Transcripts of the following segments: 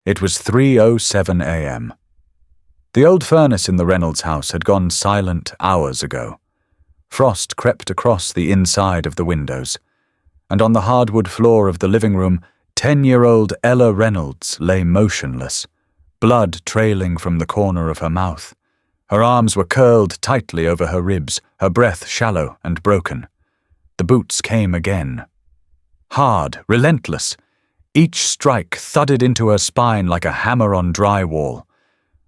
It was 3:07 a.m. The old furnace in the Reynolds house had gone silent hours ago. Frost crept across the inside of the windows, and on the hardwood floor of the living room, 10-year-old Ella Reynolds lay motionless, blood trailing from the corner of her mouth. Her arms were curled tightly over her ribs, her breath shallow and broken. The boots came again. Hard, relentless. Each strike thudded into her spine like a hammer on drywall.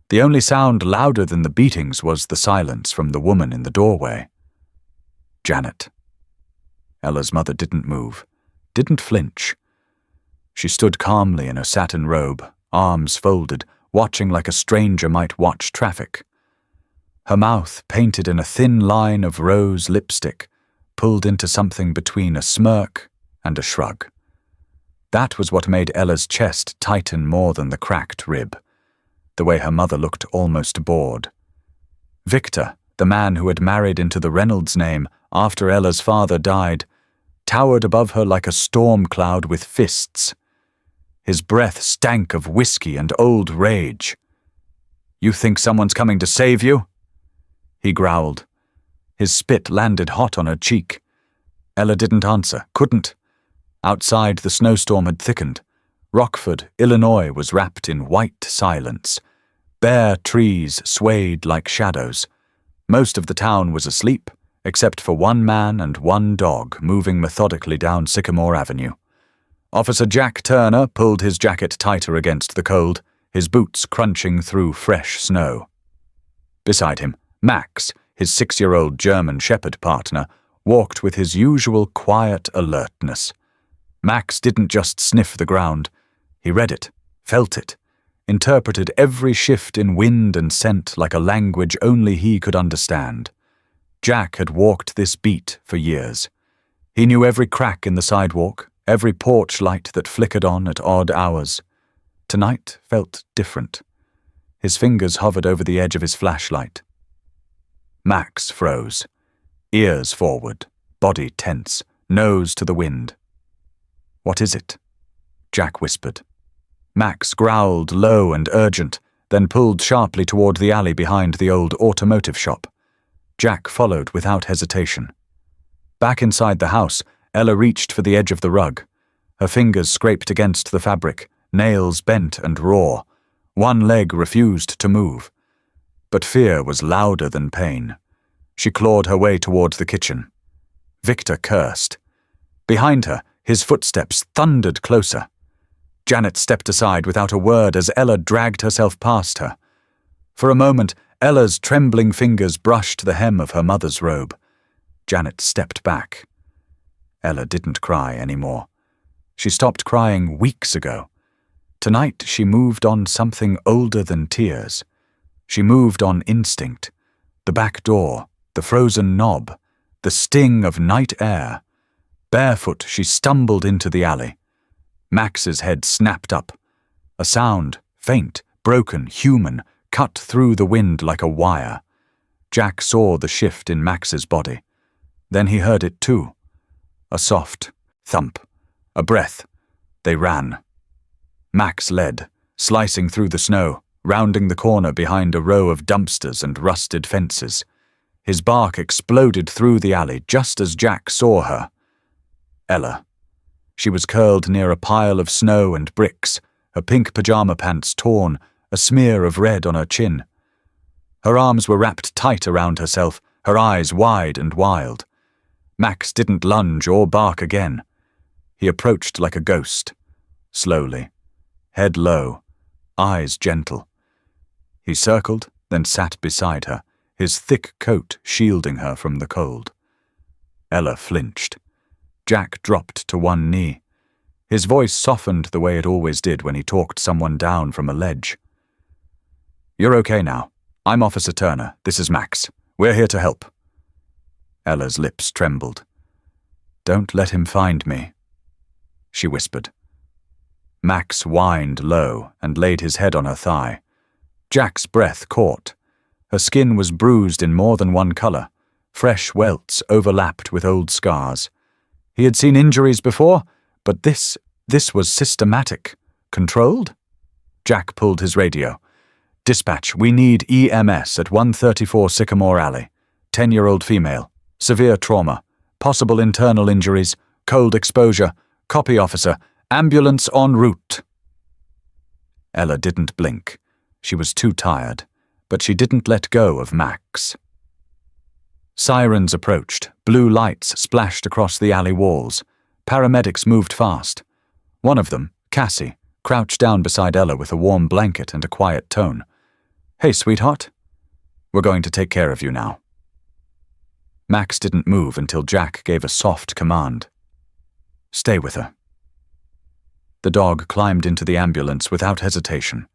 The only sound louder than the beatings was the silence from the woman in the doorway. Janet. Ella's mother didn't move, didn't flinch. She stood calmly in her satin robe, arms folded, watching like a stranger might watch traffic. Her mouth painted in a thin line of rose lipstick, pulled into something between a smirk and a shrug. That was what made Ella's chest tighten more than the cracked rib, the way her mother looked almost bored. Victor, the man who had married into the Reynolds name after Ella's father died, towered above her like a storm cloud with fists. His breath stank of whiskey and old rage. "You think someone's coming to save you?" he growled. His spit landed hot on her cheek. Ella didn't answer, couldn't. Outside, the snowstorm had thickened. Rockford, Illinois was wrapped in white silence. Bare trees swayed like shadows. Most of the town was asleep, except for one man and one dog moving methodically down Sycamore Avenue. Officer Jack Turner pulled his jacket tighter against the cold, his boots crunching through fresh snow. Beside him, Max, his 6-year-old German Shepherd partner, walked with his usual quiet alertness. Max didn't just sniff the ground. He read it, felt it, interpreted every shift in wind and scent like a language only he could understand. Jack had walked this beat for years. He knew every crack in the sidewalk, every porch light that flickered on at odd hours. Tonight felt different. His fingers hovered over the edge of his flashlight. Max froze, ears forward, body tense, nose to the wind. "What is it?" Jack whispered. Max growled low and urgent, then pulled sharply toward the alley behind the old automotive shop. Jack followed without hesitation. Back inside the house, Ella reached for the edge of the rug. Her fingers scraped against the fabric, nails bent and raw. One leg refused to move. But fear was louder than pain. She clawed her way toward the kitchen. Victor cursed. Behind her, his footsteps thundered closer. Janet stepped aside without a word as Ella dragged herself past her. For a moment, Ella's trembling fingers brushed the hem of her mother's robe. Janet stepped back. Ella didn't cry anymore. She stopped crying weeks ago. Tonight she moved on something older than tears. She moved on instinct. The back door, the frozen knob, the sting of night air. Barefoot, she stumbled into the alley. Max's head snapped up. A sound, faint, broken, human, cut through the wind like a wire. Jack saw the shift in Max's body. Then he heard it too. A soft thump, a breath. They ran. Max led, slicing through the snow, rounding the corner behind a row of dumpsters and rusted fences. His bark exploded through the alley just as Jack saw her. Ella. She was curled near a pile of snow and bricks, her pink pajama pants torn, a smear of red on her chin. Her arms were wrapped tight around herself, her eyes wide and wild. Max didn't lunge or bark again. He approached like a ghost, slowly, head low, eyes gentle. He circled, then sat beside her, his thick coat shielding her from the cold. Ella flinched. Jack dropped to one knee. His voice softened the way it always did when he talked someone down from a ledge. "You're okay now. I'm Officer Turner. This is Max. We're here to help." Ella's lips trembled. "Don't let him find me," she whispered. Max whined low and laid his head on her thigh. Jack's breath caught. Her skin was bruised in more than one color. Fresh welts overlapped with old scars. He had seen injuries before, but this was systematic, controlled. Jack pulled his radio. "Dispatch, we need EMS at 134 Sycamore Alley. 10-year-old female. Severe trauma. Possible internal injuries. Cold exposure. Copy, officer. Ambulance en route." Ella didn't blink. She was too tired, but she didn't let go of Max. Sirens approached. Blue lights splashed across the alley walls. Paramedics moved fast. One of them, Cassie, crouched down beside Ella with a warm blanket and a quiet tone. "Hey, sweetheart. We're going to take care of you now." Max didn't move until Jack gave a soft command. "Stay with her." The dog climbed into the ambulance without hesitation.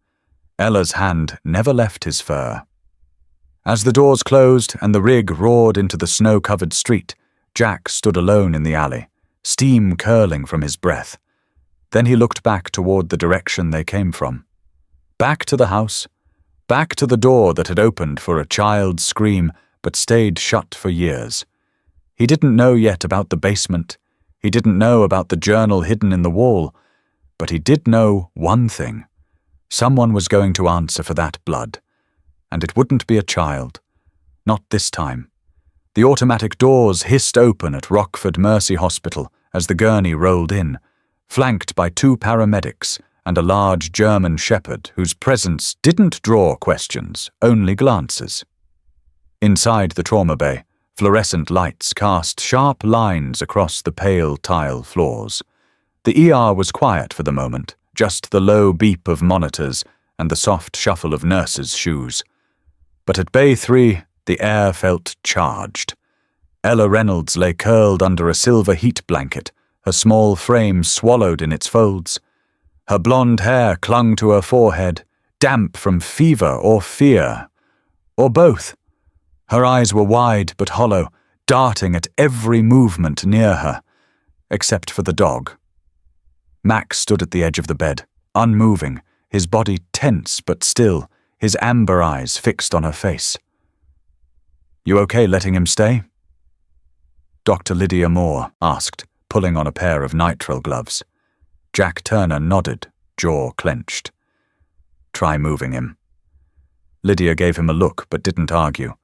Ella's hand never left his fur. As the doors closed and the rig roared into the snow-covered street, Jack stood alone in the alley, steam curling from his breath. Then he looked back toward the direction they came from. Back to the house, back to the door that had opened for a child's scream but stayed shut for years. He didn't know yet about the basement. He didn't know about the journal hidden in the wall. But he did know one thing. Someone was going to answer for that blood. And it wouldn't be a child. Not this time. The automatic doors hissed open at Rockford Mercy Hospital as the gurney rolled in, flanked by 2 paramedics and a large German shepherd whose presence didn't draw questions, only glances. Inside the trauma bay, fluorescent lights cast sharp lines across the pale tile floors. The ER was quiet for the moment, just the low beep of monitors and the soft shuffle of nurses' shoes. But at Bay 3, the air felt charged. Ella Reynolds lay curled under a silver heat blanket, her small frame swallowed in its folds. Her blonde hair clung to her forehead, damp from fever or fear, or both. Her eyes were wide but hollow, darting at every movement near her, except for the dog. Max stood at the edge of the bed, unmoving, his body tense but still, his amber eyes fixed on her face. "You okay letting him stay?" Dr. Lydia Moore asked, pulling on a pair of nitrile gloves. Jack Turner nodded, jaw clenched. "Try moving him." Lydia gave him a look but didn't argue.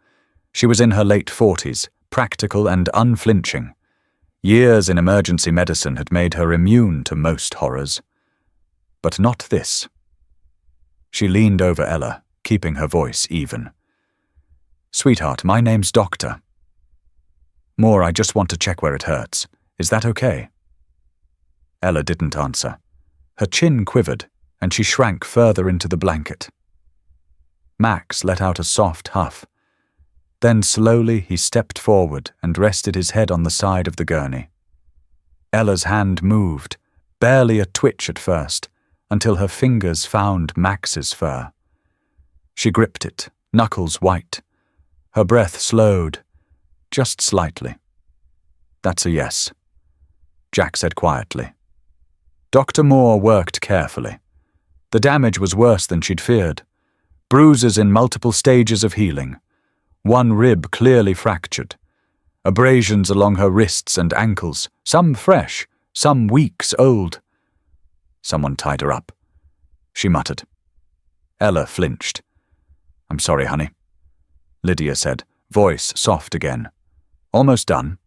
She was in her late 40s, practical and unflinching. Years in emergency medicine had made her immune to most horrors. But not this. She leaned over Ella, keeping her voice even. "Sweetheart, my name's Doctor. Moore, I just want to check where it hurts. Is that okay?" Ella didn't answer. Her chin quivered, and she shrank further into the blanket. Max let out a soft huff. Then slowly he stepped forward and rested his head on the side of the gurney. Ella's hand moved, barely a twitch at first, until her fingers found Max's fur. She gripped it, knuckles white. Her breath slowed, just slightly. "That's a yes," Jack said quietly. Dr. Moore worked carefully. The damage was worse than she'd feared. Bruises in multiple stages of healing. One rib clearly fractured. Abrasions along her wrists and ankles, some fresh, some weeks old. Someone tied her up. She muttered. Ella flinched. "I'm sorry, honey," Lydia said, voice soft again. "Almost done."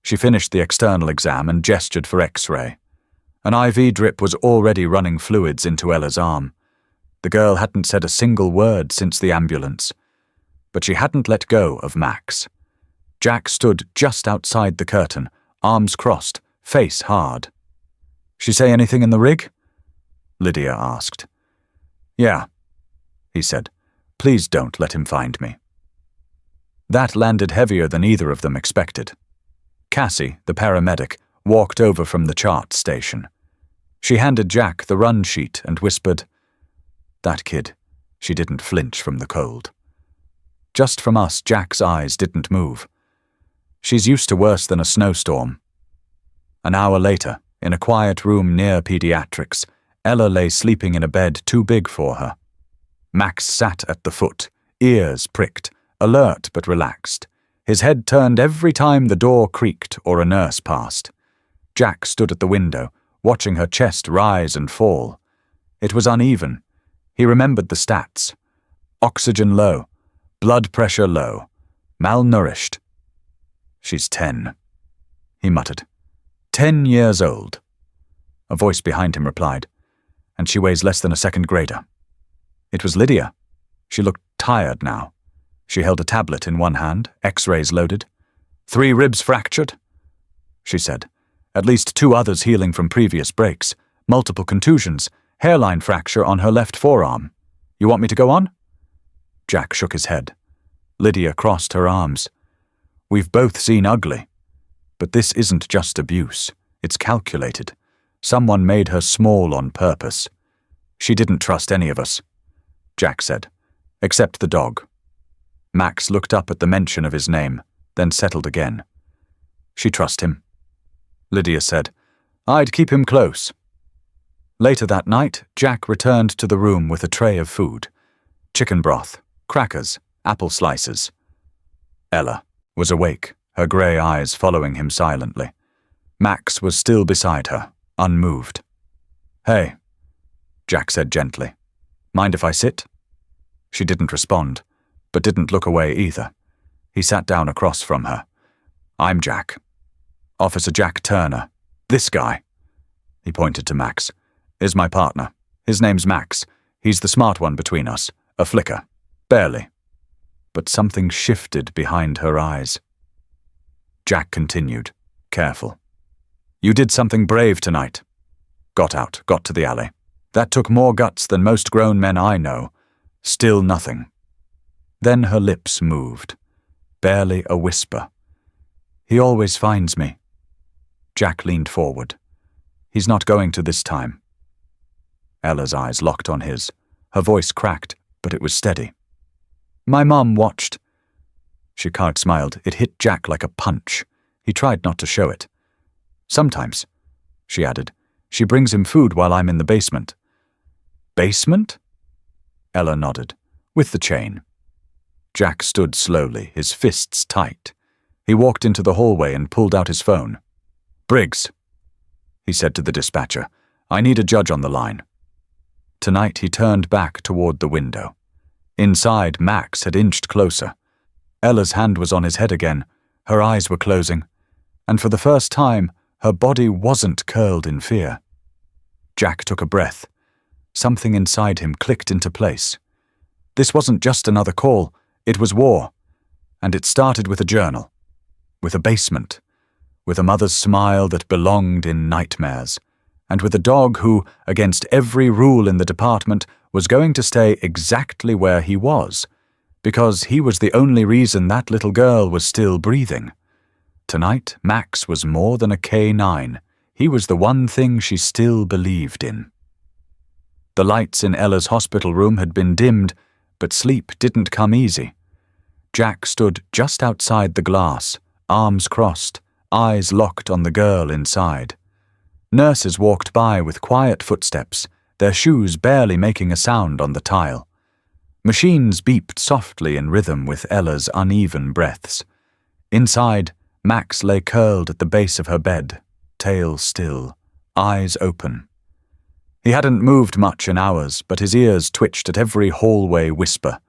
She finished the external exam and gestured for X-ray. An IV drip was already running fluids into Ella's arm. The girl hadn't said a single word since the ambulance. But she hadn't let go of Max. Jack stood just outside the curtain, arms crossed, face hard. "She say anything in the rig?" Lydia asked. "Yeah," he said. "Please don't let him find me." That landed heavier than either of them expected. Cassie, the paramedic, walked over from the chart station. She handed Jack the run sheet and whispered, "That kid, she didn't flinch from the cold." Just from us, Jack's eyes didn't move. "She's used to worse than a snowstorm." An hour later, in a quiet room near pediatrics, Ella lay sleeping in a bed too big for her. Max sat at the foot, ears pricked, alert but relaxed. His head turned every time the door creaked or a nurse passed. Jack stood at the window, watching her chest rise and fall. It was uneven. He remembered the stats. Oxygen low, blood pressure low, malnourished. She's 10, he muttered. 10 years old. A voice behind him replied, and she weighs less than a second grader. It was Lydia. She looked tired now. She held a tablet in one hand, X-rays loaded. 3 ribs fractured, she said. At least 2 others healing from previous breaks. Multiple contusions, hairline fracture on her left forearm. You want me to go on? Jack shook his head. Lydia crossed her arms. We've both seen ugly. But this isn't just abuse. It's calculated. Someone made her small on purpose. She didn't trust any of us, Jack said, except the dog. Max looked up at the mention of his name, then settled again. She trust him. Lydia said, I'd keep him close. Later that night, Jack returned to the room with a tray of food. Chicken broth, crackers, apple slices. Ella was awake, her grey eyes following him silently. Max was still beside her, unmoved. Hey, Jack said gently. Mind if I sit? She didn't respond, but didn't look away either. He sat down across from her. I'm Jack. Officer Jack Turner. This guy, he pointed to Max, is my partner. His name's Max. He's the smart one between us, a flicker. Barely. But something shifted behind her eyes. Jack continued, careful. You did something brave tonight. Got out, got to the alley. That took more guts than most grown men I know. Still nothing. Then her lips moved. Barely a whisper. He always finds me. Jack leaned forward. He's not going to this time. Ella's eyes locked on his. Her voice cracked, but it was steady. My mum watched. Shikard smiled. It hit Jack like a punch. He tried not to show it. Sometimes, she added, she brings him food while I'm in the basement. Basement? Ella nodded, with the chain. Jack stood slowly, his fists tight. He walked into the hallway and pulled out his phone. Briggs, he said to the dispatcher, I need a judge on the line. Tonight he turned back toward the window. Inside, Max had inched closer. Ella's hand was on his head again. Her eyes were closing. And for the first time, her body wasn't curled in fear. Jack took a breath. Something inside him clicked into place. This wasn't just another call. It was war. And it started with a journal. With a basement. With a mother's smile that belonged in nightmares. And with a dog who, against every rule in the department, was going to stay exactly where he was, because he was the only reason that little girl was still breathing. Tonight, Max was more than a K9. He was the one thing she still believed in. The lights in Ella's hospital room had been dimmed, but sleep didn't come easy. Jack stood just outside the glass, arms crossed, eyes locked on the girl inside. Nurses walked by with quiet footsteps, their shoes barely making a sound on the tile. Machines beeped softly in rhythm with Ella's uneven breaths. Inside, Max lay curled at the base of her bed, tail still, eyes open. He hadn't moved much in hours, but his ears twitched at every hallway whisper.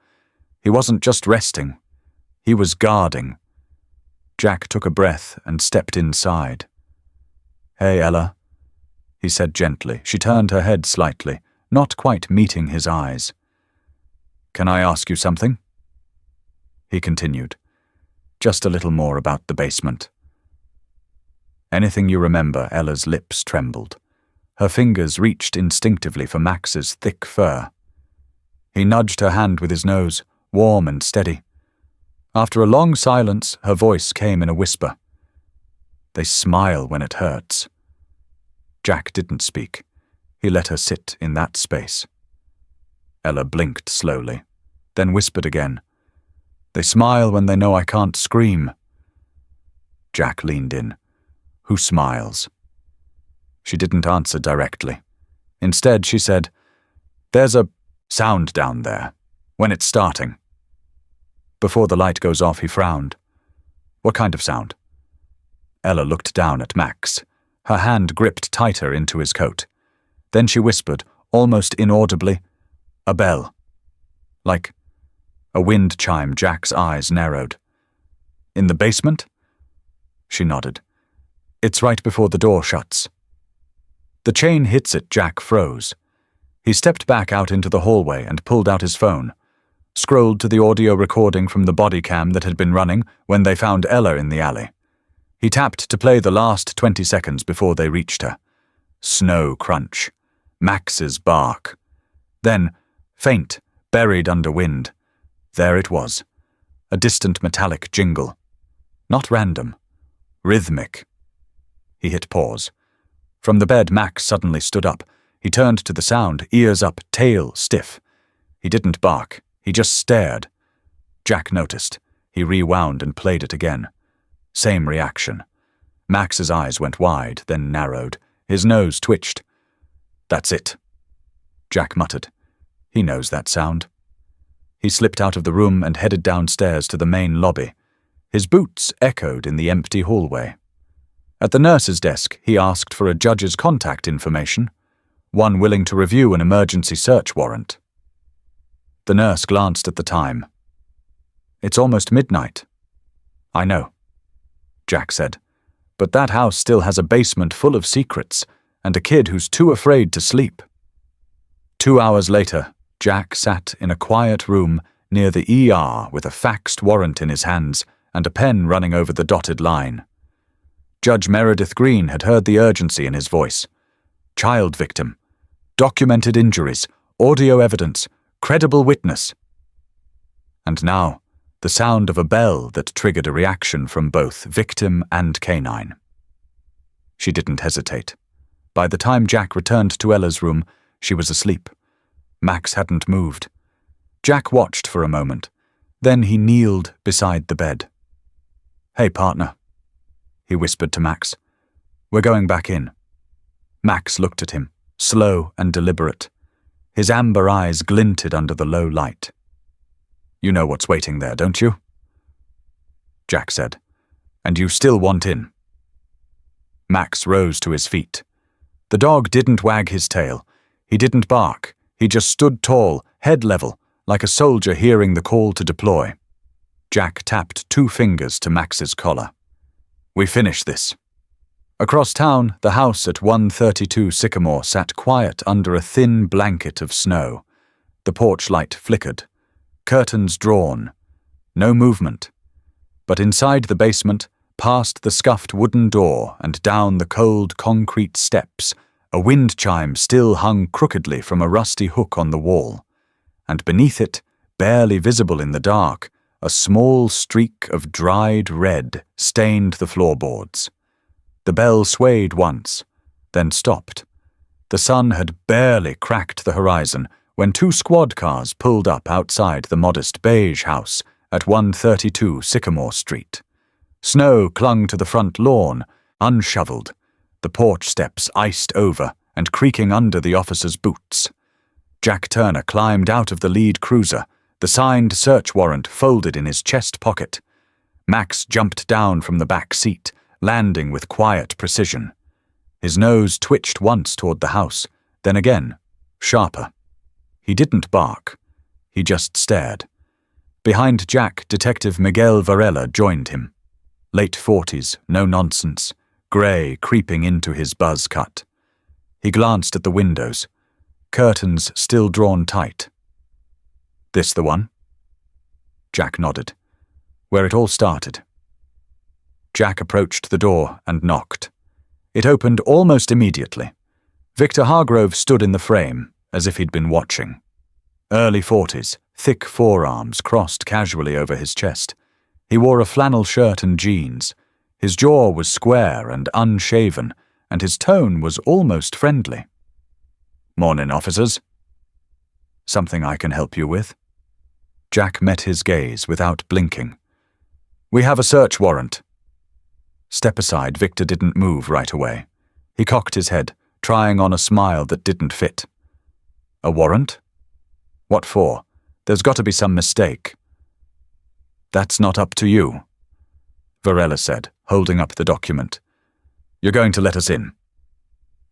He wasn't just resting. He was guarding. Jack took a breath and stepped inside. Hey, Ella, he said gently. She turned her head slightly, not quite meeting his eyes. Can I ask you something? He continued. Just a little more about the basement. Anything you remember? Ella's lips trembled. Her fingers reached instinctively for Max's thick fur. He nudged her hand with his nose, warm and steady. After a long silence, her voice came in a whisper. They smile when it hurts. Jack didn't speak. He let her sit in that space. Ella blinked slowly, then whispered again. They smile when they know I can't scream. Jack leaned in. Who smiles? She didn't answer directly. Instead, she said, There's a sound down there, when it's starting. Before the light goes off, he frowned. What kind of sound? Ella looked down at Max. Her hand gripped tighter into his coat. Then she whispered, almost inaudibly, a bell. Like a wind chime. Jack's eyes narrowed. In the basement? She nodded. It's right before the door shuts. The chain hits it. Jack froze. He stepped back out into the hallway and pulled out his phone, scrolled to the audio recording from the body cam that had been running when they found Ella in the alley. He tapped to play the last 20 seconds before they reached her. Snow crunch. Max's bark. Then, faint, buried under wind. There it was. A distant metallic jingle. Not random. Rhythmic. He hit pause. From the bed, Max suddenly stood up. He turned to the sound, ears up, tail stiff. He didn't bark. He just stared. Jack noticed. He rewound and played it again. Same reaction. Max's eyes went wide, then narrowed. His nose twitched. That's it. Jack muttered. He knows that sound. He slipped out of the room and headed downstairs to the main lobby. His boots echoed in the empty hallway. At the nurse's desk, he asked for a judge's contact information, one willing to review an emergency search warrant. The nurse glanced at the time. It's almost midnight. I know, Jack said, but that house still has a basement full of secrets and a kid who's too afraid to sleep. 2 hours later, Jack sat in a quiet room near the ER with a faxed warrant in his hands and a pen running over the dotted line. Judge Meredith Green had heard the urgency in his voice. Child victim. Documented injuries. Audio evidence. Credible witness. And now, the sound of a bell that triggered a reaction from both victim and canine. She didn't hesitate. By the time Jack returned to Ella's room, she was asleep. Max hadn't moved. Jack watched for a moment. Then he kneeled beside the bed. Hey, partner, he whispered to Max. We're going back in. Max looked at him, slow and deliberate. His amber eyes glinted under the low light. You know what's waiting there, don't you? Jack said. And you still want in? Max rose to his feet. The dog didn't wag his tail. He didn't bark. He just stood tall, head level, like a soldier hearing the call to deploy. Jack tapped 2 fingers to Max's collar. We finish this. Across town, the house at 132 Sycamore sat quiet under a thin blanket of snow. The porch light flickered. Curtains drawn. No movement. But inside the basement, past the scuffed wooden door and down the cold concrete steps, a wind chime still hung crookedly from a rusty hook on the wall. And beneath it, barely visible in the dark, a small streak of dried red stained the floorboards. The bell swayed once, then stopped. The sun had barely cracked the horizon when 2 squad cars pulled up outside the modest beige house at 132 Sycamore Street. Snow clung to the front lawn, unshoveled, the porch steps iced over and creaking under the officers' boots. Jack Turner climbed out of the lead cruiser, the signed search warrant folded in his chest pocket. Max jumped down from the back seat, landing with quiet precision. His nose twitched once toward the house, then again, sharper. He didn't bark. He just stared. Behind Jack, Detective Miguel Varela joined him. Late 40s, no nonsense, grey creeping into his buzz cut. He glanced at the windows. Curtains still drawn tight. This the one? Jack nodded. Where it all started. Jack approached the door and knocked. It opened almost immediately. Victor Hargrove stood in the frame, as if he'd been watching. Early 40s, thick forearms crossed casually over his chest. He wore a flannel shirt and jeans. His jaw was square and unshaven, and his tone was almost friendly. Morning, officers. Something I can help you with? Jack met his gaze without blinking. We have a search warrant. Step aside, Victor didn't move right away. He cocked his head, trying on a smile that didn't fit. A warrant? What for? There's got to be some mistake. That's not up to you, Varela said, holding up the document. You're going to let us in.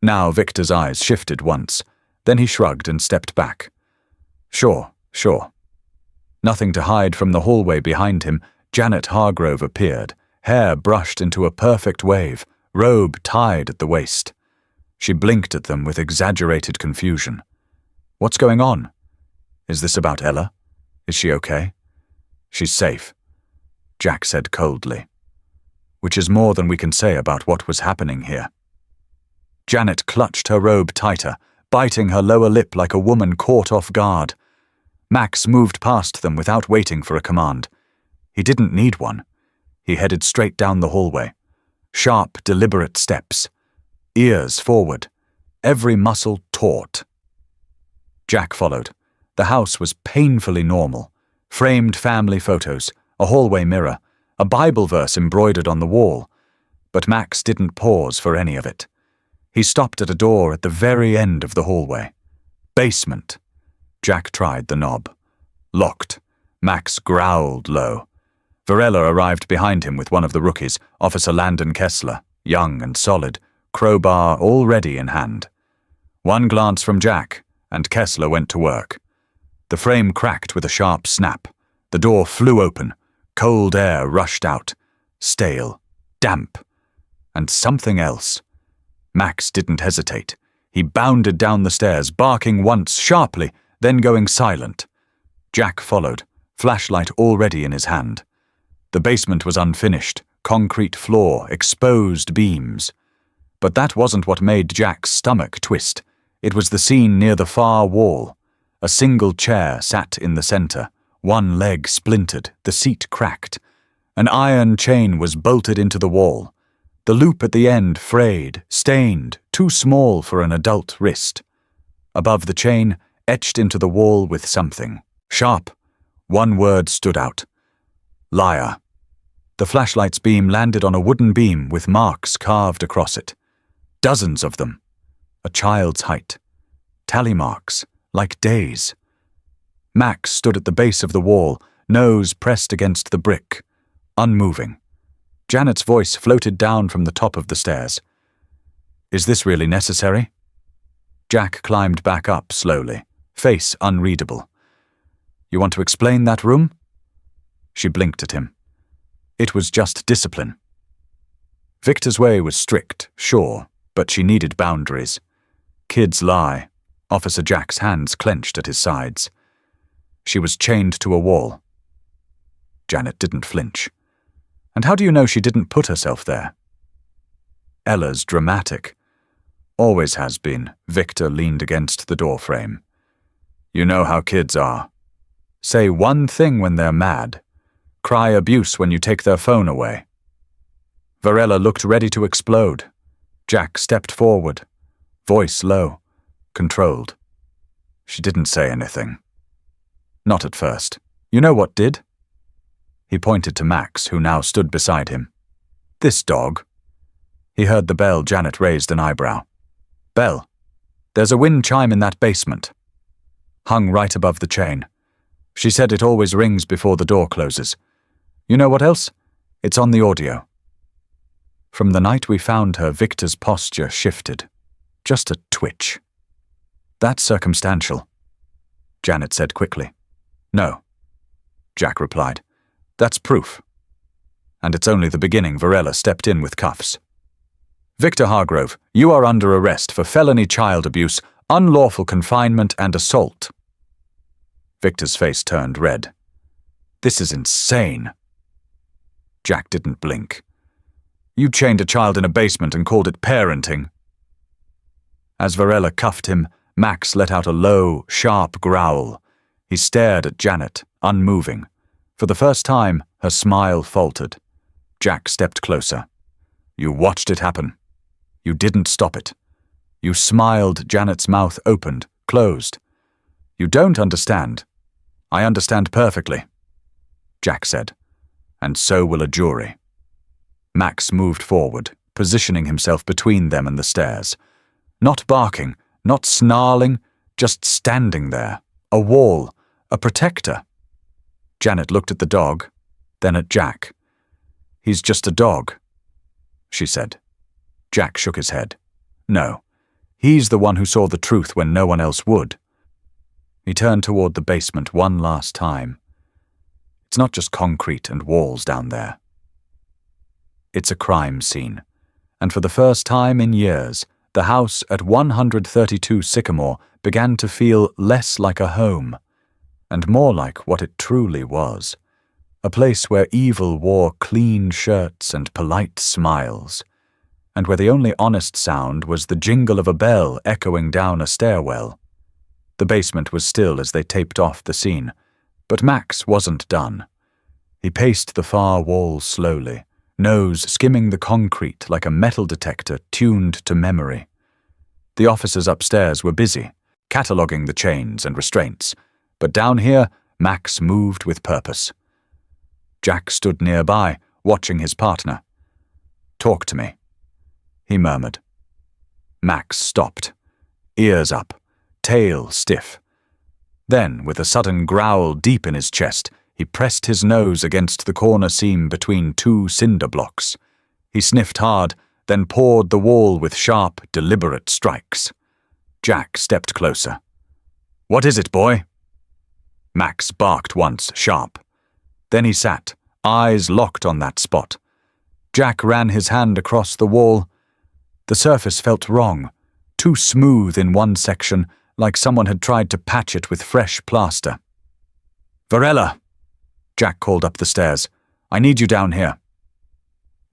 Now Victor's eyes shifted once, Then he shrugged and stepped back. Sure. Nothing to hide from the hallway behind him, Janet Hargrove appeared, hair brushed into a perfect wave, robe tied at the waist. She blinked at them with exaggerated confusion. What's going on? Is this about Ella? Is she okay? She's safe, Jack said coldly. Which is more than we can say about what was happening here. Janet clutched her robe tighter, biting her lower lip like a woman caught off guard. Max moved past them without waiting for a command. He didn't need one. He headed straight down the hallway. Sharp, deliberate steps. Ears forward. Every muscle taut. Jack followed. The house was painfully normal. Framed family photos, a hallway mirror, a Bible verse embroidered on the wall. But Max didn't pause for any of it. He stopped at a door at the very end of the hallway. Basement. Jack tried the knob. Locked. Max growled low. Varela arrived behind him with one of the rookies, Officer Landon Kessler, young and solid, crowbar already in hand. One glance from Jack, and Kessler went to work. The frame cracked with a sharp snap. The door flew open. Cold air rushed out. Stale. Damp. And something else. Max didn't hesitate. He bounded down the stairs, barking once sharply, then going silent. Jack followed, flashlight already in his hand. The basement was unfinished, concrete floor, exposed beams. But that wasn't what made Jack's stomach twist. It was the scene near the far wall. A single chair sat in the center, one leg splintered, the seat cracked. An iron chain was bolted into the wall. The loop at the end frayed, stained, too small for an adult wrist. Above the chain, etched into the wall with something. Sharp. One word stood out. Liar. The flashlight's beam landed on a wooden beam with marks carved across it. Dozens of them. A child's height. Tally marks, like days. Max stood at the base of the wall, nose pressed against the brick, unmoving. Janet's voice floated down from the top of the stairs. Is this really necessary? Jack climbed back up slowly, face unreadable. You want to explain that room? She blinked at him. It was just discipline. Victor's way was strict, sure, but she needed boundaries. Kids lie. Officer Jack's hands clenched at his sides. She was chained to a wall. Janet didn't flinch. And how do you know she didn't put herself there? Ella's dramatic. Always has been. Victor leaned against the doorframe. You know how kids are. Say one thing when they're mad. Cry abuse when you take their phone away. Varela looked ready to explode. Jack stepped forward. Voice low. Controlled. She didn't say anything. Not at first. You know what did? He pointed to Max, who now stood beside him. This dog. He heard the bell. Janet raised an eyebrow. Bell. There's a wind chime in that basement. Hung right above the chain. She said it always rings before the door closes. You know what else? It's on the audio. From the night we found her, Victor's posture shifted. Just a twitch. That's circumstantial, Janet said quickly. No, Jack replied. That's proof. And it's only the beginning. Varela stepped in with cuffs. Victor Hargrove, you are under arrest for felony child abuse, unlawful confinement, and assault. Victor's face turned red. This is insane. Jack didn't blink. You chained a child in a basement and called it parenting. As Varela cuffed him, Max let out a low, sharp growl. He stared at Janet, unmoving. For the first time, her smile faltered. Jack stepped closer. You watched it happen. You didn't stop it. You smiled. Janet's mouth opened, closed. You don't understand. I understand perfectly, Jack said. And so will a jury. Max moved forward, positioning himself between them and the stairs. Not barking, not snarling, just standing there. A wall, a protector. Janet looked at the dog, then at Jack. He's just a dog, she said. Jack shook his head. No, He's the one who saw the truth when no one else would. He turned toward the basement one last time. It's not just concrete and walls down there. It's a crime scene, and for the first time in years, the house at 132 Sycamore began to feel less like a home, and more like what it truly was, a place where evil wore clean shirts and polite smiles, and where the only honest sound was the jingle of a bell echoing down a stairwell. The basement was still as they taped off the scene, but Max wasn't done. He paced the far wall slowly, nose skimming the concrete like a metal detector tuned to memory. The officers upstairs were busy, cataloguing the chains and restraints, but down here, Max moved with purpose. Jack stood nearby, watching his partner. "Talk to me," he murmured. Max stopped, ears up, tail stiff. Then, with a sudden growl deep in his chest, he pressed his nose against the corner seam between two cinder blocks. He sniffed hard, then pawed the wall with sharp, deliberate strikes. Jack stepped closer. "What is it, boy?" Max barked once, sharp. Then he sat, eyes locked on that spot. Jack ran his hand across the wall. The surface felt wrong, too smooth in one section, like someone had tried to patch it with fresh plaster. "Varela!" Jack called up the stairs. "I need you down here."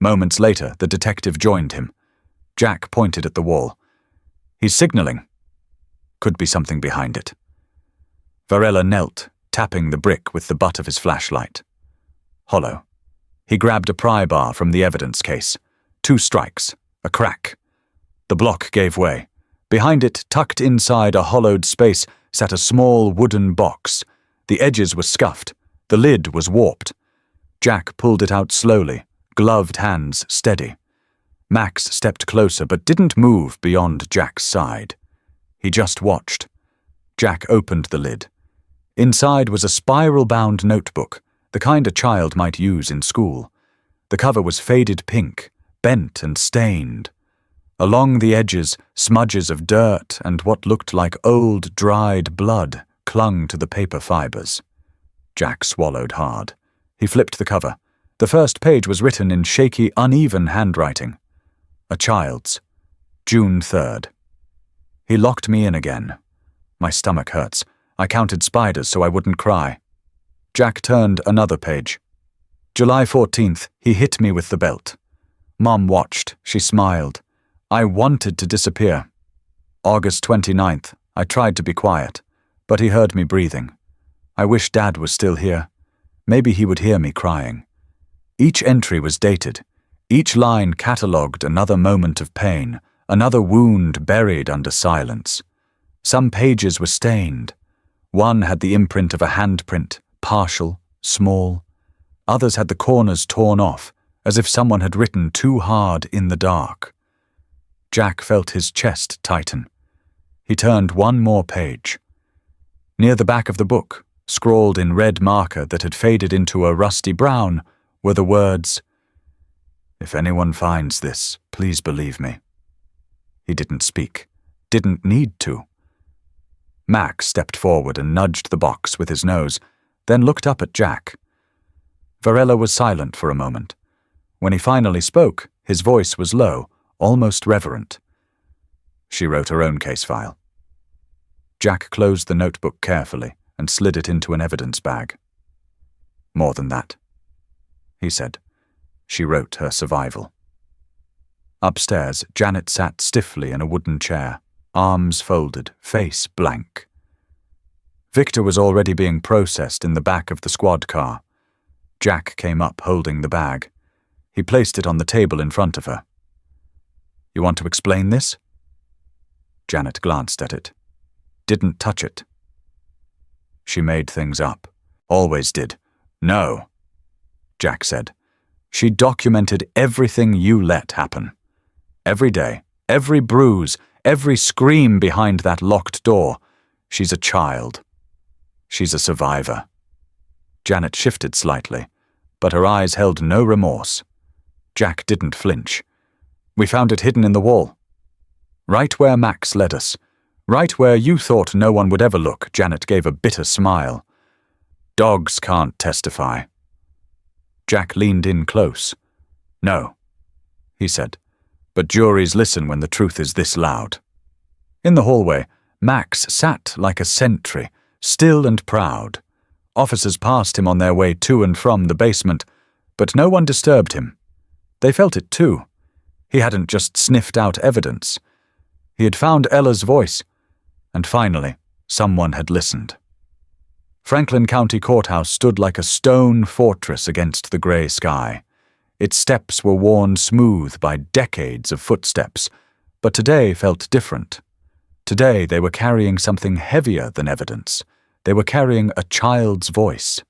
Moments later, the detective joined him. Jack pointed at the wall. "He's signaling." Could be something behind it. Varela knelt, tapping the brick with the butt of his flashlight. Hollow. He grabbed a pry bar from the evidence case. 2 strikes. A crack. The block gave way. Behind it, tucked inside a hollowed space, sat a small wooden box. The edges were scuffed. The lid was warped. Jack pulled it out slowly, gloved hands steady. Max stepped closer but didn't move beyond Jack's side. He just watched. Jack opened the lid. Inside was a spiral-bound notebook, the kind a child might use in school. The cover was faded pink, bent and stained. Along the edges, smudges of dirt and what looked like old, dried blood clung to the paper fibers. Jack swallowed hard. He flipped the cover. The first page was written in shaky, uneven handwriting. A child's. June 3rd. He locked me in again. My stomach hurts. I counted spiders so I wouldn't cry. Jack turned another page. July 14th, he hit me with the belt. Mom watched. She smiled. I wanted to disappear. August 29th, I tried to be quiet, but he heard me breathing. I wish Dad was still here. Maybe he would hear me crying. Each entry was dated. Each line catalogued another moment of pain, another wound buried under silence. Some pages were stained. One had the imprint of a handprint, partial, small. Others had the corners torn off, as if someone had written too hard in the dark. Jack felt his chest tighten. He turned one more page. Near the back of the book, scrawled in red marker that had faded into a rusty brown, were the words, "If anyone finds this, please believe me." He didn't speak, didn't need to. Max stepped forward and nudged the box with his nose, then looked up at Jack. Varela was silent for a moment. When he finally spoke, his voice was low, almost reverent. She wrote her own case file. Jack closed the notebook carefully and slid it into an evidence bag. "More than that," he said. She wrote her survival. Upstairs, Janet sat stiffly in a wooden chair, arms folded, face blank. Victor was already being processed in the back of the squad car. Jack came up holding the bag. He placed it on the table in front of her. "You want to explain this?" Janet glanced at it. Didn't touch it. She made things up. Always did. "No," Jack said. "She documented everything you let happen. Every day, every bruise, every scream behind that locked door. She's a child. She's a survivor." Janet shifted slightly, but her eyes held no remorse. Jack didn't flinch. "We found it hidden in the wall." Right where Max led us. Right where you thought no one would ever look, Janet gave a bitter smile. Dogs can't testify. Jack leaned in close. No, he said, but juries listen when the truth is this loud. In the hallway, Max sat like a sentry, still and proud. Officers passed him on their way to and from the basement, but no one disturbed him. They felt it too. He hadn't just sniffed out evidence. He had found Ella's voice, and finally, someone had listened. Franklin County Courthouse stood like a stone fortress against the gray sky. Its steps were worn smooth by decades of footsteps, but today felt different. Today they were carrying something heavier than evidence. They were carrying a child's voice.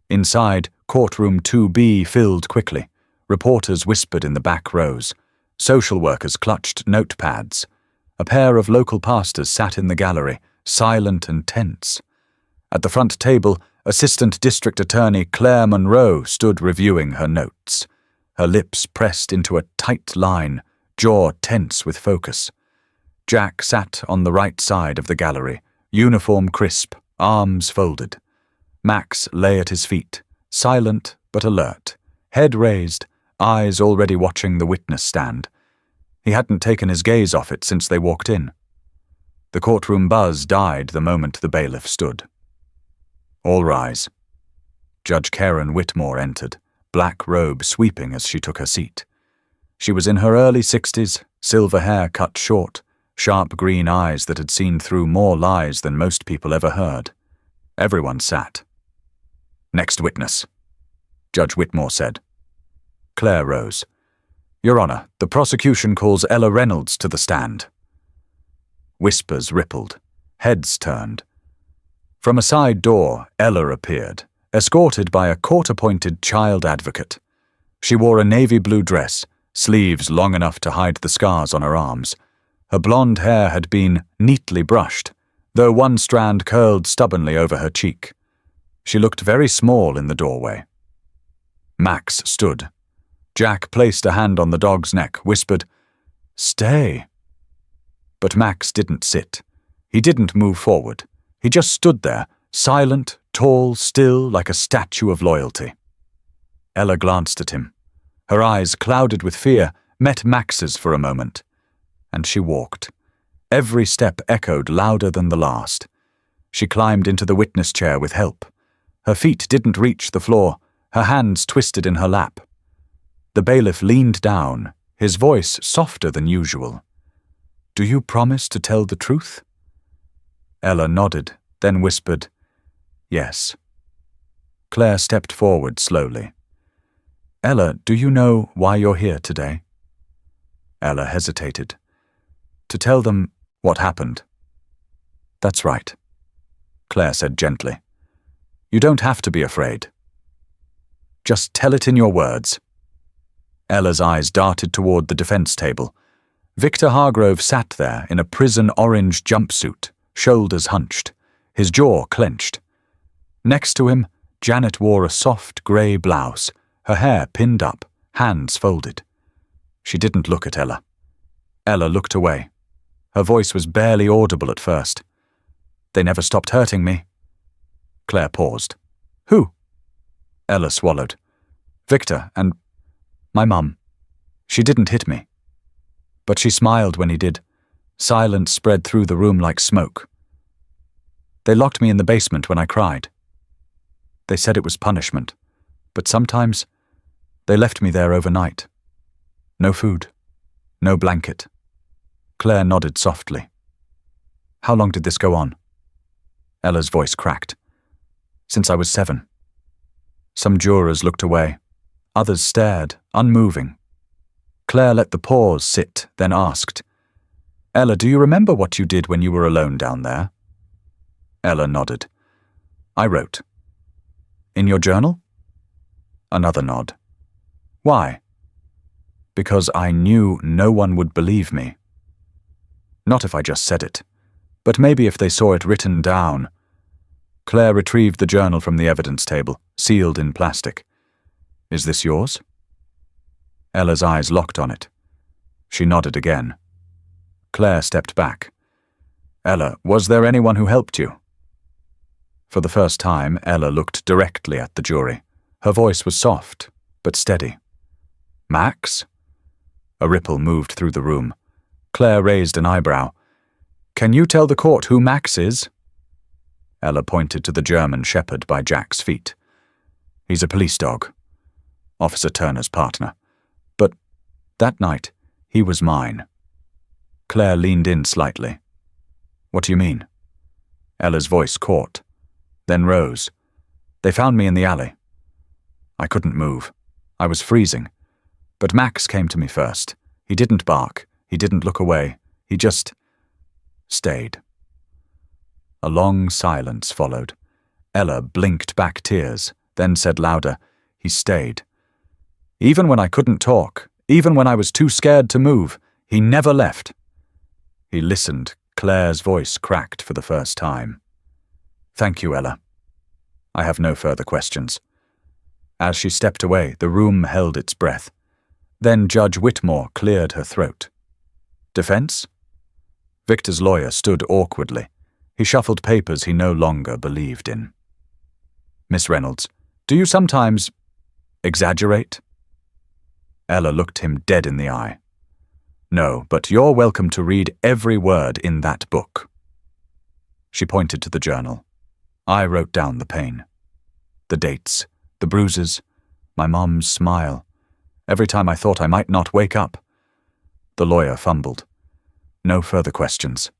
Inside, courtroom 2B filled quickly. Reporters whispered in the back rows. Social workers clutched notepads. A pair of local pastors sat in the gallery, silent and tense. At the front table, Assistant District Attorney Claire Monroe stood reviewing her notes. Her lips pressed into a tight line, jaw tense with focus. Jack sat on the right side of the gallery, uniform crisp, arms folded. Max lay at his feet, silent but alert, head raised, eyes already watching the witness stand. He hadn't taken his gaze off it since they walked in. The courtroom buzz died the moment the bailiff stood. All rise. Judge Karen Whitmore entered, black robe sweeping as she took her seat. She was in her early 60s, silver hair cut short, sharp green eyes that had seen through more lies than most people ever heard. Everyone sat. Next witness, Judge Whitmore said. Claire rose. Your Honor, the prosecution calls Ella Reynolds to the stand. Whispers rippled. Heads turned. From a side door, Ella appeared, escorted by a court-appointed child advocate. She wore a navy blue dress, sleeves long enough to hide the scars on her arms. Her blonde hair had been neatly brushed, though one strand curled stubbornly over her cheek. She looked very small in the doorway. Max stood. Jack placed a hand on the dog's neck, whispered, "Stay." But Max didn't sit. He didn't move forward. He just stood there, silent, tall, still, like a statue of loyalty. Ella glanced at him. Her eyes, clouded with fear, met Max's for a moment. And she walked. Every step echoed louder than the last. She climbed into the witness chair with help. Her feet didn't reach the floor, her hands twisted in her lap. The bailiff leaned down, his voice softer than usual. "Do you promise to tell the truth?" Ella nodded, then whispered, "Yes." Claire stepped forward slowly. "Ella, do you know why you're here today?" Ella hesitated. "To tell them what happened." "That's right," Claire said gently. "You don't have to be afraid. Just tell it in your words." Ella's eyes darted toward the defense table. Victor Hargrove sat there in a prison orange jumpsuit, shoulders hunched, his jaw clenched. Next to him, Janet wore a soft grey blouse, her hair pinned up, hands folded. She didn't look at Ella. Ella looked away. Her voice was barely audible at first. "They never stopped hurting me." Claire paused. "Who?" Ella swallowed. "Victor and my mum. She didn't hit me." But she smiled when he did. Silence spread through the room like smoke. "They locked me in the basement when I cried. They said it was punishment, but sometimes they left me there overnight. No food, no blanket." Claire nodded softly. "How long did this go on?" Ella's voice cracked. "Since I was 7. Some jurors looked away. Others stared, unmoving. Claire let the pause sit, then asked, "Ella, do you remember what you did when you were alone down there?" Ella nodded. "I wrote." "In your journal?" Another nod. "Why?" "Because I knew no one would believe me. Not if I just said it, but maybe if they saw it written down." Claire retrieved the journal from the evidence table, sealed in plastic. "Is this yours?" Ella's eyes locked on it. She nodded again. Claire stepped back. Ella, was there anyone who helped you? For the first time, Ella looked directly at the jury. Her voice was soft, but steady. Max? A ripple moved through the room. Claire raised an eyebrow. Can you tell the court who Max is? Ella pointed to the German shepherd by Jack's feet. He's a police dog. Officer Turner's partner. But that night, he was mine. Claire leaned in slightly. What do you mean? Ella's voice caught, then rose. They found me in the alley. I couldn't move. I was freezing. But Max came to me first. He didn't bark. He didn't look away. He just stayed. A long silence followed. Ella blinked back tears, then said louder, he stayed. Even when I couldn't talk, even when I was too scared to move, he never left. He listened. Claire's voice cracked for the first time. Thank you, Ella. I have no further questions. As she stepped away, the room held its breath. Then Judge Whitmore cleared her throat. Defense? Victor's lawyer stood awkwardly. He shuffled papers he no longer believed in. Miss Reynolds, do you sometimes exaggerate? Ella looked him dead in the eye. No, but you're welcome to read every word in that book. She pointed to the journal. I wrote down the pain. The dates, the bruises, my mom's smile. Every time I thought I might not wake up. The lawyer fumbled. No further questions.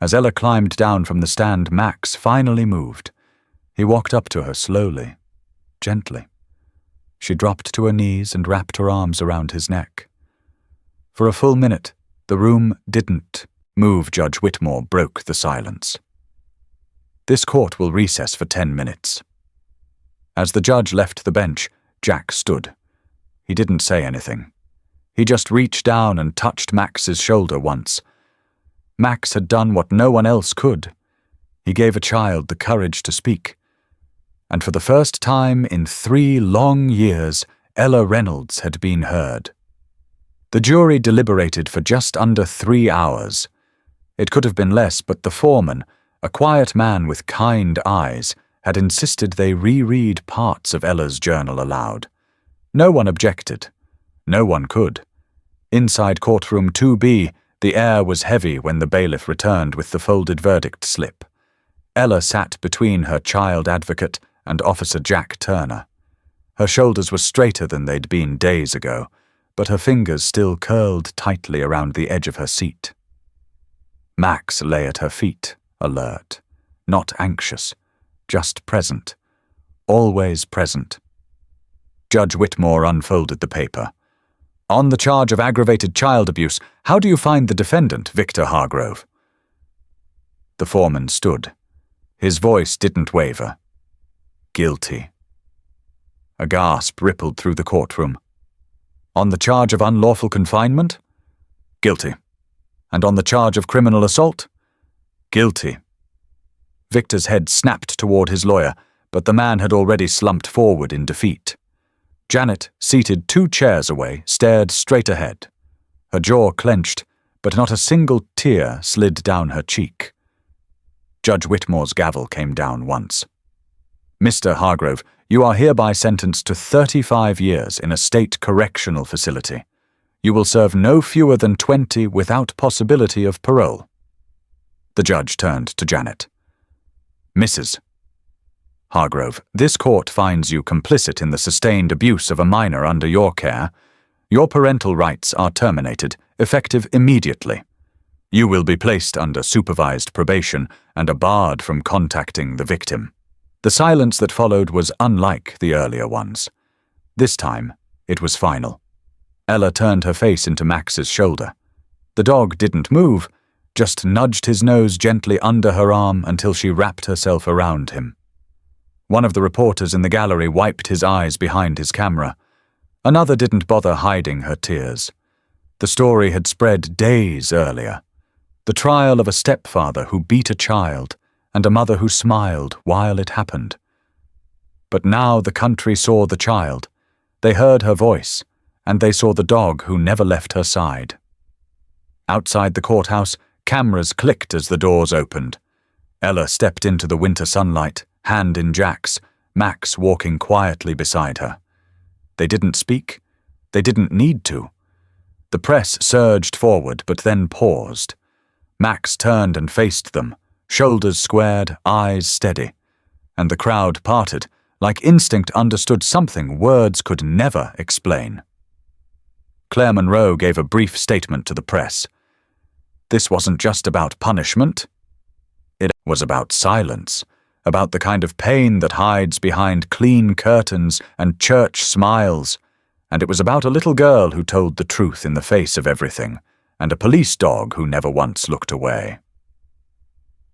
As Ella climbed down from the stand, Max finally moved. He walked up to her slowly, gently. She dropped to her knees and wrapped her arms around his neck. For a full minute, the room didn't move. Judge Whitmore broke the silence. This court will recess for 10 minutes. As the judge left the bench, Jack stood. He didn't say anything. He just reached down and touched Max's shoulder once. Max had done what no one else could. He gave a child the courage to speak. And for the first time in 3 long years, Ella Reynolds had been heard. The jury deliberated for just under 3 hours. It could have been less, but the foreman, a quiet man with kind eyes, had insisted they reread parts of Ella's journal aloud. No one objected. No one could. Inside courtroom 2B, the air was heavy when the bailiff returned with the folded verdict slip. Ella sat between her child advocate and Officer Jack Turner. Her shoulders were straighter than they'd been days ago, but her fingers still curled tightly around the edge of her seat. Max lay at her feet, alert, not anxious, just present, always present. Judge Whitmore unfolded the paper. On the charge of aggravated child abuse, how do you find the defendant, Victor Hargrove? The foreman stood. His voice didn't waver. Guilty. A gasp rippled through the courtroom. On the charge of unlawful confinement? Guilty. And on the charge of criminal assault? Guilty. Victor's head snapped toward his lawyer, but the man had already slumped forward in defeat. Janet, seated 2 chairs away, stared straight ahead. Her jaw clenched, but not a single tear slid down her cheek. Judge Whitmore's gavel came down once. Mr. Hargrove, you are hereby sentenced to 35 years in a state correctional facility. You will serve no fewer than 20 without possibility of parole. The judge turned to Janet. Mrs. Hargrove, this court finds you complicit in the sustained abuse of a minor under your care. Your parental rights are terminated, effective immediately. You will be placed under supervised probation and are barred from contacting the victim. The silence that followed was unlike the earlier ones. This time, it was final. Ella turned her face into Max's shoulder. The dog didn't move, just nudged his nose gently under her arm until she wrapped herself around him. One of the reporters in the gallery wiped his eyes behind his camera. Another didn't bother hiding her tears. The story had spread days earlier. The trial of a stepfather who beat a child and a mother who smiled while it happened. But now the country saw the child. They heard her voice, and they saw the dog who never left her side. Outside the courthouse, cameras clicked as the doors opened. Ella stepped into the winter sunlight, hand in Jack's, Max walking quietly beside her. They didn't speak. They didn't need to. The press surged forward, but then paused. Max turned and faced them, shoulders squared, eyes steady. And the crowd parted, like instinct understood something words could never explain. Claire Monroe gave a brief statement to the press. This wasn't just about punishment. It was about silence, about the kind of pain that hides behind clean curtains and church smiles, and it was about a little girl who told the truth in the face of everything, and a police dog who never once looked away.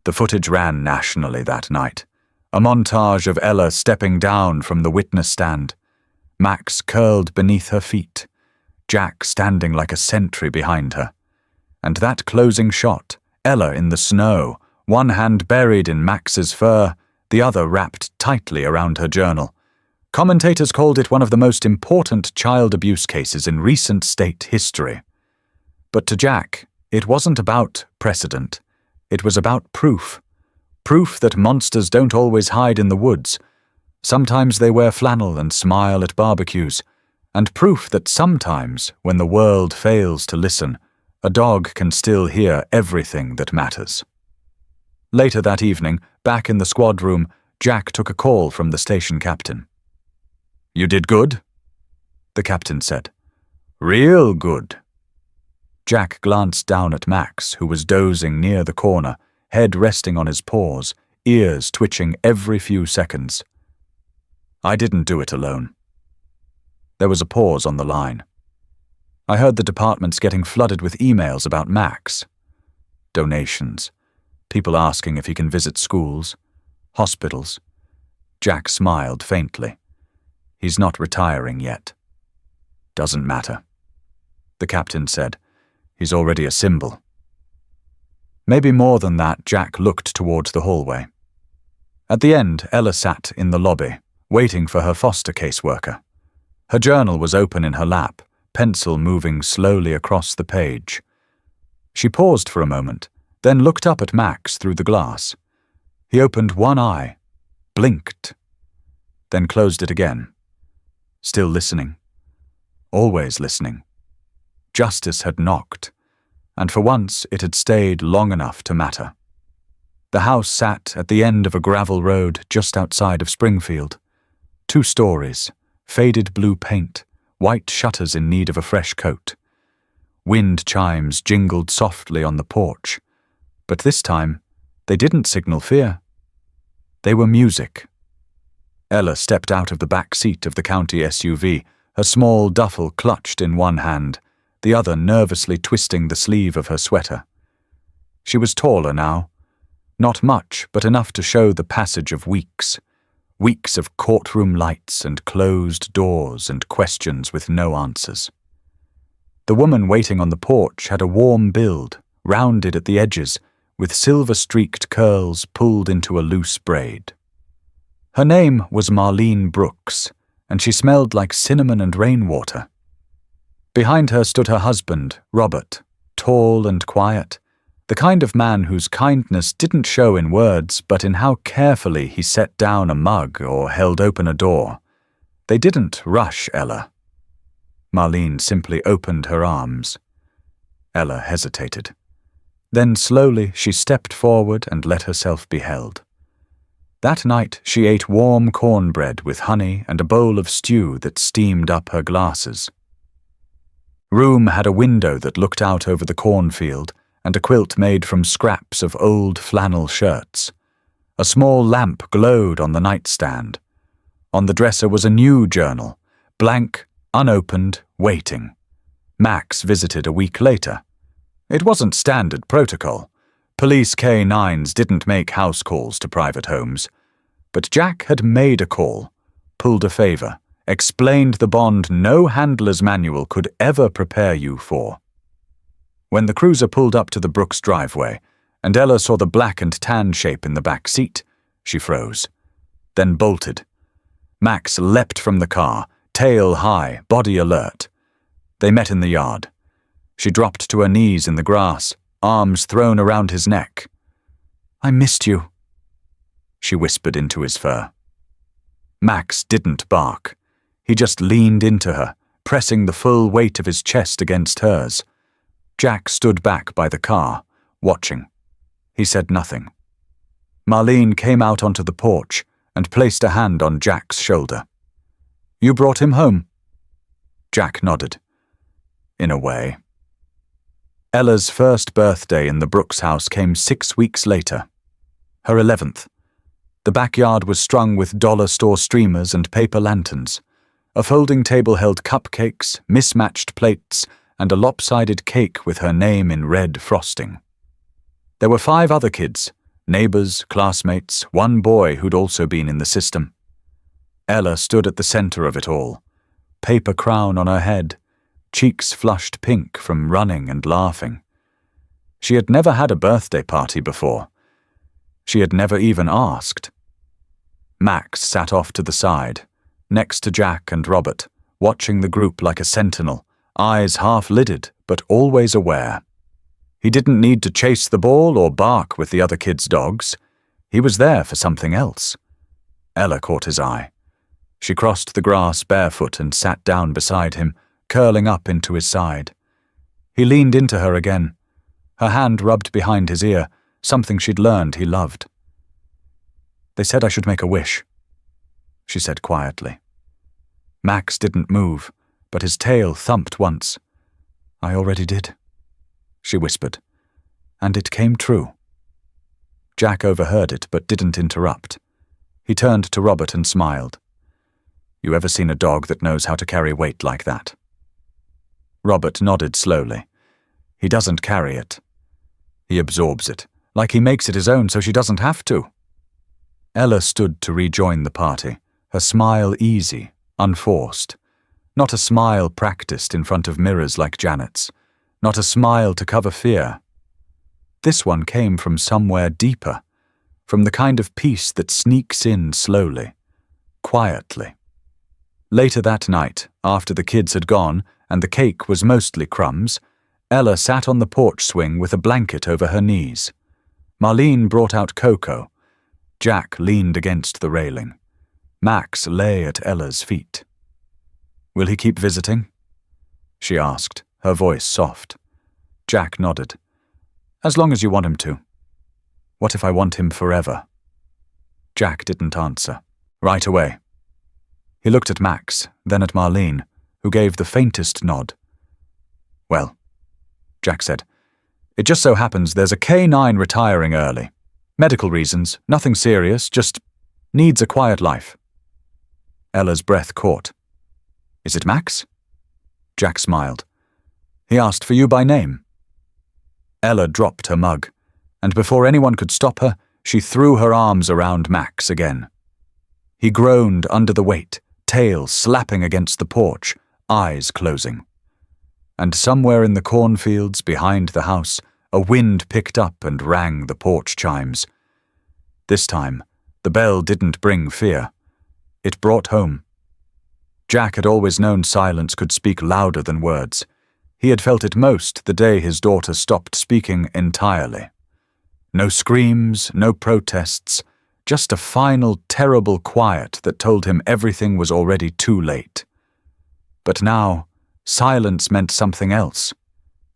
The footage ran nationally that night, a montage of Ella stepping down from the witness stand, Max curled beneath her feet, Jack standing like a sentry behind her. And that closing shot, Ella in the snow, one hand buried in Max's fur, the other wrapped tightly around her journal. Commentators called it one of the most important child abuse cases in recent state history. But to Jack, it wasn't about precedent. It was about proof. Proof that monsters don't always hide in the woods. Sometimes they wear flannel and smile at barbecues. And proof that sometimes, when the world fails to listen, a dog can still hear everything that matters. Later that evening, back in the squad room, Jack took a call from the station captain. "You did good?" the captain said. "Real good." Jack glanced down at Max, who was dozing near the corner, head resting on his paws, ears twitching every few seconds. "I didn't do it alone." There was a pause on the line. I heard the departments getting flooded with emails about Max. Donations. People asking if he can visit schools. Hospitals. Jack smiled faintly. He's not retiring yet. Doesn't matter. The captain said. He's already a symbol. Maybe more than that, Jack looked towards the hallway. At the end, Ella sat in the lobby, waiting for her foster caseworker. Her journal was open in her lap, pencil moving slowly across the page. She paused for a moment, then looked up at Max through the glass. He opened one eye, blinked, then closed it again. Still listening. Always listening. Justice had knocked, and for once it had stayed long enough to matter. The house sat at the end of a gravel road just outside of Springfield. 2 stories, faded blue paint, white shutters in need of a fresh coat. Wind chimes jingled softly on the porch, but this time they didn't signal fear. They were music. Ella stepped out of the back seat of the county SUV, her small duffel clutched in one hand, the other nervously twisting the sleeve of her sweater. She was taller now. Not much, but enough to show the passage of weeks. Weeks of courtroom lights and closed doors and questions with no answers. The woman waiting on the porch had a warm build, rounded at the edges, with silver-streaked curls pulled into a loose braid. Her name was Marlene Brooks, and she smelled like cinnamon and rainwater. Behind her stood her husband, Robert, tall and quiet, the kind of man whose kindness didn't show in words but in how carefully he set down a mug or held open a door. They didn't rush Ella. Marlene simply opened her arms. Ella hesitated. Then slowly she stepped forward and let herself be held. That night she ate warm cornbread with honey and a bowl of stew that steamed up her glasses. Room had a window that looked out over the cornfield and a quilt made from scraps of old flannel shirts. A small lamp glowed on the nightstand. On the dresser was a new journal, blank, unopened, waiting. Max visited a week later. It wasn't standard protocol. Police K-9s didn't make house calls to private homes. But Jack had made a call, pulled a favor, explained the bond no handler's manual could ever prepare you for. When the cruiser pulled up to the Brooks driveway, and Ella saw the black and tan shape in the back seat, she froze, then bolted. Max leapt from the car, tail high, body alert. They met in the yard. She dropped to her knees in the grass, arms thrown around his neck. "I missed you," she whispered into his fur. Max didn't bark. He just leaned into her, pressing the full weight of his chest against hers. Jack stood back by the car, watching. He said nothing. Marlene came out onto the porch and placed a hand on Jack's shoulder. "You brought him home?" Jack nodded. "In a way." Ella's first birthday in the Brooks house came 6 weeks later. Her 11th. The backyard was strung with dollar store streamers and paper lanterns. A folding table held cupcakes, mismatched plates, and a lopsided cake with her name in red frosting. There were 5 other kids, neighbors, classmates, one boy who'd also been in the system. Ella stood at the center of it all, paper crown on her head, cheeks flushed pink from running and laughing. She had never had a birthday party before. She had never even asked. Max sat off to the side, next to Jack and Robert, watching the group like a sentinel, eyes half-lidded but always aware. He didn't need to chase the ball or bark with the other kids' dogs. He was there for something else. Ella caught his eye. She crossed the grass barefoot and sat down beside him, curling up into his side. He leaned into her again. Her hand rubbed behind his ear, something she'd learned he loved. "They said I should make a wish," she said quietly. Max didn't move, but his tail thumped once. "I already did," she whispered, and it came true. Jack overheard it but didn't interrupt. He turned to Robert and smiled. "You ever seen a dog that knows how to carry weight like that?" Robert nodded slowly. "He doesn't carry it. He absorbs it, like he makes it his own so she doesn't have to." Ella stood to rejoin the party, her smile easy, unforced. Not a smile practiced in front of mirrors like Janet's. Not a smile to cover fear. This one came from somewhere deeper, from the kind of peace that sneaks in slowly, quietly. Later that night, after the kids had gone and the cake was mostly crumbs, Ella sat on the porch swing with a blanket over her knees. Marlene brought out cocoa. Jack leaned against the railing. Max lay at Ella's feet. "Will he keep visiting?" she asked, her voice soft. Jack nodded. "As long as you want him to." "What if I want him forever?" Jack didn't answer. "Right away." He looked at Max, then at Marlene, who gave the faintest nod. "Well," Jack said, "it just so happens there's a K9 retiring early. Medical reasons, nothing serious, just needs a quiet life." Ella's breath caught. "Is it Max?" Jack smiled. "He asked for you by name." Ella dropped her mug, and before anyone could stop her, she threw her arms around Max again. He groaned under the weight, tail slapping against the porch, eyes closing. And somewhere in the cornfields behind the house, a wind picked up and rang the porch chimes. This time, the bell didn't bring fear. It brought home. Jack had always known silence could speak louder than words. He had felt it most the day his daughter stopped speaking entirely. No screams, no protests, just a final terrible quiet that told him everything was already too late. But now, silence meant something else.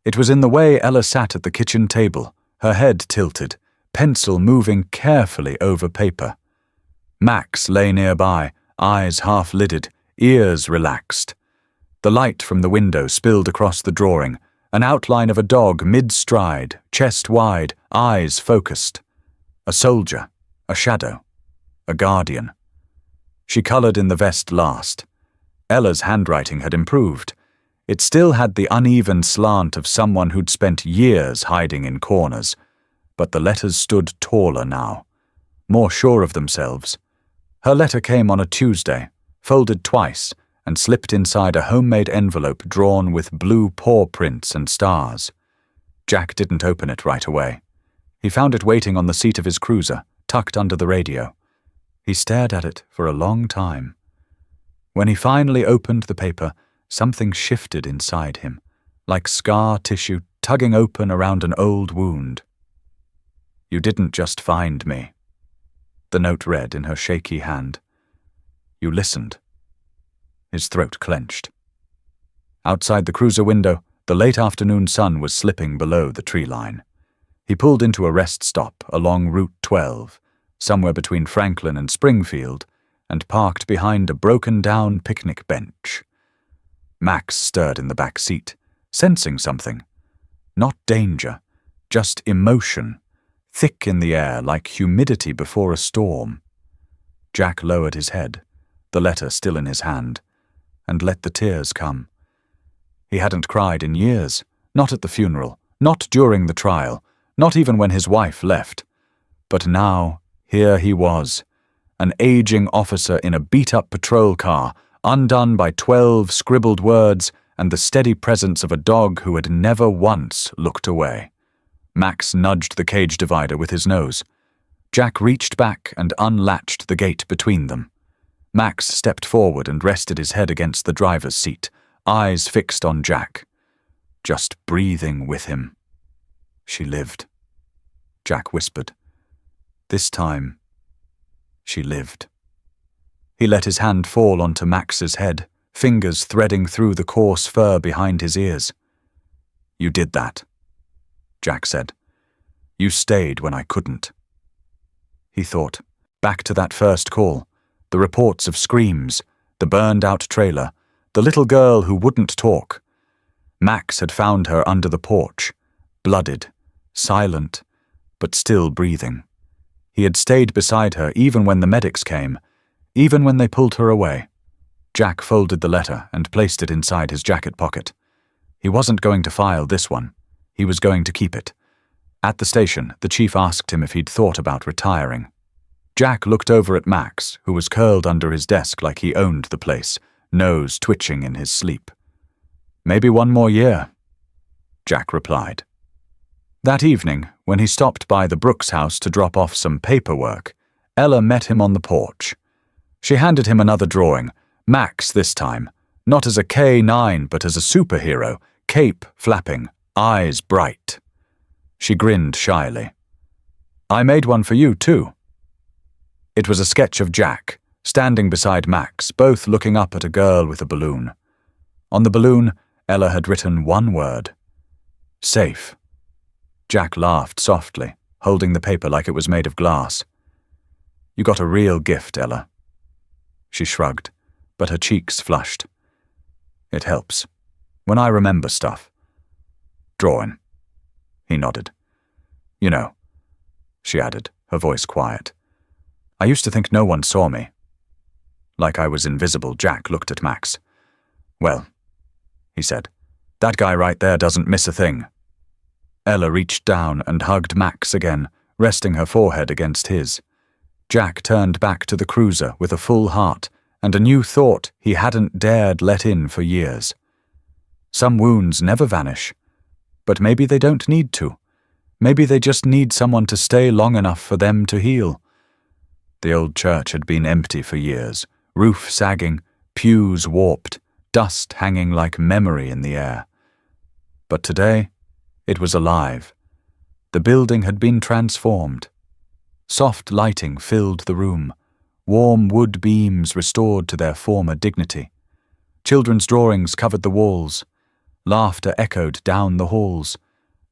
It was in the way Ella sat at the kitchen table, her head tilted, pencil moving carefully over paper. Max lay nearby, eyes half-lidded, ears relaxed. The light from the window spilled across the drawing, an outline of a dog mid-stride, chest wide, eyes focused. A soldier, a shadow, a guardian. She colored in the vest last. Ella's handwriting had improved. It still had the uneven slant of someone who'd spent years hiding in corners, but the letters stood taller now, more sure of themselves. Her letter came on a Tuesday, folded twice, and slipped inside a homemade envelope drawn with blue paw prints and stars. Jack didn't open it right away. He found it waiting on the seat of his cruiser, tucked under the radio. He stared at it for a long time. When he finally opened the paper, something shifted inside him, like scar tissue tugging open around an old wound. "You didn't just find me," the note read in her shaky hand. "You listened." His throat clenched. Outside the cruiser window, the late afternoon sun was slipping below the tree line. He pulled into a rest stop along Route 12, somewhere between Franklin and Springfield, and parked behind a broken-down picnic bench. Max stirred in the back seat, sensing something. Not danger, just emotion, thick in the air like humidity before a storm. Jack lowered his head, the letter still in his hand, and let the tears come. He hadn't cried in years, not at the funeral, not during the trial, not even when his wife left. But now, here he was, an aging officer in a beat-up patrol car, undone by 12 scribbled words and the steady presence of a dog who had never once looked away. Max nudged the cage divider with his nose. Jack reached back and unlatched the gate between them. Max stepped forward and rested his head against the driver's seat, eyes fixed on Jack. Just breathing with him. "She lived," Jack whispered. "This time, she lived." He let his hand fall onto Max's head, fingers threading through the coarse fur behind his ears. "You did that," Jack said. "You stayed when I couldn't." He thought, back to that first call, the reports of screams, the burned-out trailer, the little girl who wouldn't talk. Max had found her under the porch, blooded, silent, but still breathing. He had stayed beside her even when the medics came, even when they pulled her away. Jack folded the letter and placed it inside his jacket pocket. He wasn't going to file this one. He was going to keep it. At the station, the chief asked him if he'd thought about retiring. Jack looked over at Max, who was curled under his desk like he owned the place, nose twitching in his sleep. "Maybe one more year," Jack replied. That evening, when he stopped by the Brooks house to drop off some paperwork, Ella met him on the porch. She handed him another drawing, Max this time, not as a K9 but as a superhero, cape flapping, eyes bright. She grinned shyly. "I made one for you, too." It was a sketch of Jack, standing beside Max, both looking up at a girl with a balloon. On the balloon, Ella had written one word. "Safe." Jack laughed softly, holding the paper like it was made of glass. "You got a real gift, Ella." She shrugged, but her cheeks flushed. "It helps. When I remember stuff." "Drawing." He nodded. "You know," she added, her voice quiet. "I used to think no one saw me." Like I was invisible, Jack looked at Max. "Well," he said, "that guy right there doesn't miss a thing." Ella reached down and hugged Max again, resting her forehead against his. Jack turned back to the cruiser with a full heart and a new thought he hadn't dared let in for years. Some wounds never vanish, but maybe they don't need to. Maybe they just need someone to stay long enough for them to heal. The old church had been empty for years, roof sagging, pews warped, dust hanging like memory in the air. But today, it was alive. The building had been transformed. Soft lighting filled the room, warm wood beams restored to their former dignity. Children's drawings covered the walls. Laughter echoed down the halls,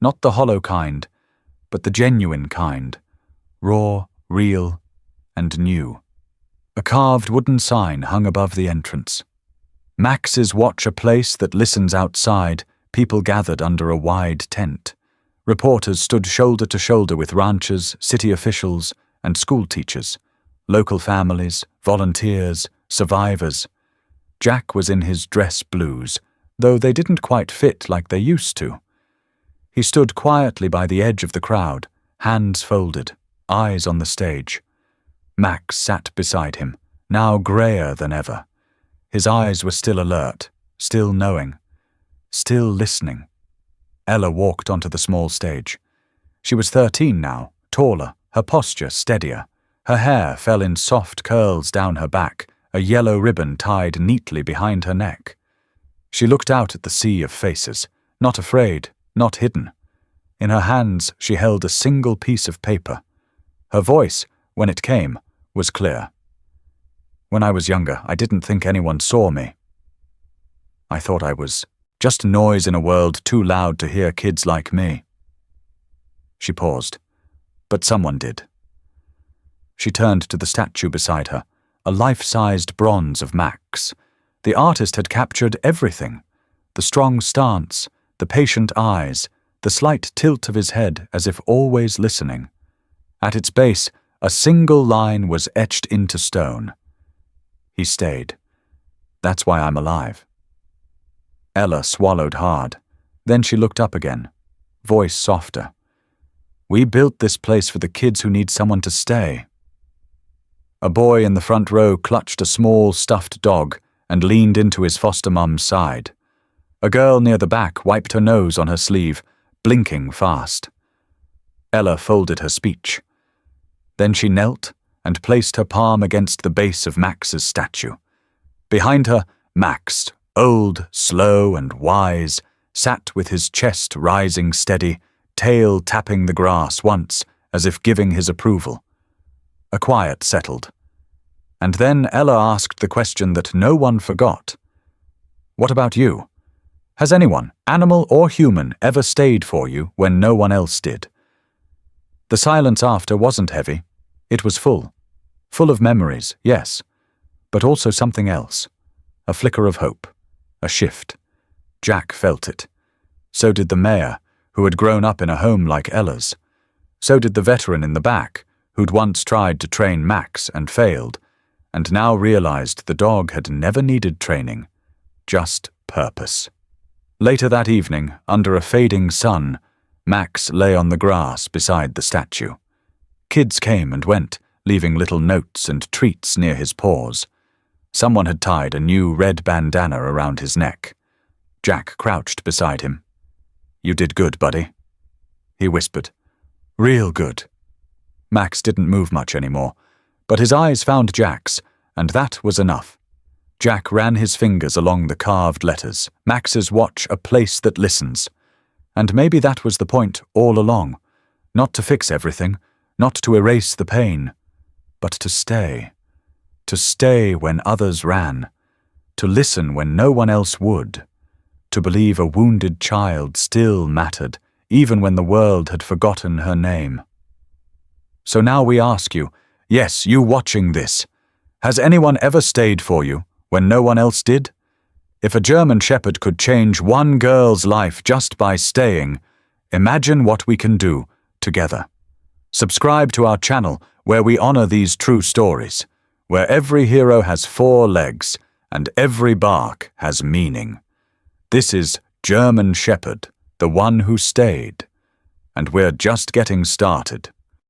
not the hollow kind, but the genuine kind, raw, real, and new. A carved wooden sign hung above the entrance. Max's Watch a Place That Listens outside, people gathered under a wide tent. Reporters stood shoulder to shoulder with ranchers, city officials, and school teachers, local families, volunteers, survivors. Jack was in his dress blues, though they didn't quite fit like they used to. He stood quietly by the edge of the crowd, hands folded, eyes on the stage. Max sat beside him, now grayer than ever. His eyes were still alert, still knowing, still listening. Ella walked onto the small stage. She was 13 now, taller, her posture steadier. Her hair fell in soft curls down her back, a yellow ribbon tied neatly behind her neck. She looked out at the sea of faces, Not afraid, not hidden. In her hands she held a single piece of paper. Her voice, when it came, was clear. When I was younger, I didn't think anyone saw me. I thought I was just noise in a world too loud to hear kids like me. She paused, but someone did. She turned to the statue beside her, a life-sized bronze of Max. The artist had captured everything: the strong stance, the patient eyes, the slight tilt of his head as if always listening. At its base, a single line was etched into stone. He stayed. That's why I'm alive. Ella swallowed hard. Then she looked up again, voice softer. We built this place for the kids who need someone to stay. A boy in the front row clutched a small stuffed dog and leaned into his foster mum's side. A girl near the back wiped her nose on her sleeve, blinking fast. Ella folded her speech. Then she knelt and placed her palm against the base of Max's statue. Behind her, Max, old, slow, and wise, sat with his chest rising steady, tail tapping the grass once, as if giving his approval. A quiet settled. And then Ella asked the question that no one forgot. What about you? Has anyone, animal or human, ever stayed for you when no one else did? The silence after wasn't heavy. It was full. Full of memories, yes, but also something else. A flicker of hope. A shift. Jack felt it. So did the mayor, who had grown up in a home like Ella's. So did the veteran in the back, who'd once tried to train Max and failed, and now realized the dog had never needed training, just purpose. Later that evening, under a fading sun, Max lay on the grass beside the statue. Kids came and went, leaving little notes and treats near his paws. Someone had tied a new red bandana around his neck. Jack crouched beside him. You did good, buddy, he whispered. Real good. Max didn't move much anymore, but his eyes found Jack's, and that was enough. Jack ran his fingers along the carved letters, Max's watch a place that listens. And maybe that was the point all along, not to fix everything, not to erase the pain, but to stay. To stay when others ran, to listen when no one else would, to believe a wounded child still mattered, even when the world had forgotten her name. So now we ask you, yes, you watching this, has anyone ever stayed for you when no one else did? If a German Shepherd could change one girl's life just by staying, imagine what we can do together. Subscribe to our channel where we honor these true stories, where every hero has 4 legs and every bark has meaning. This is German Shepherd, the one who stayed, and we're just getting started.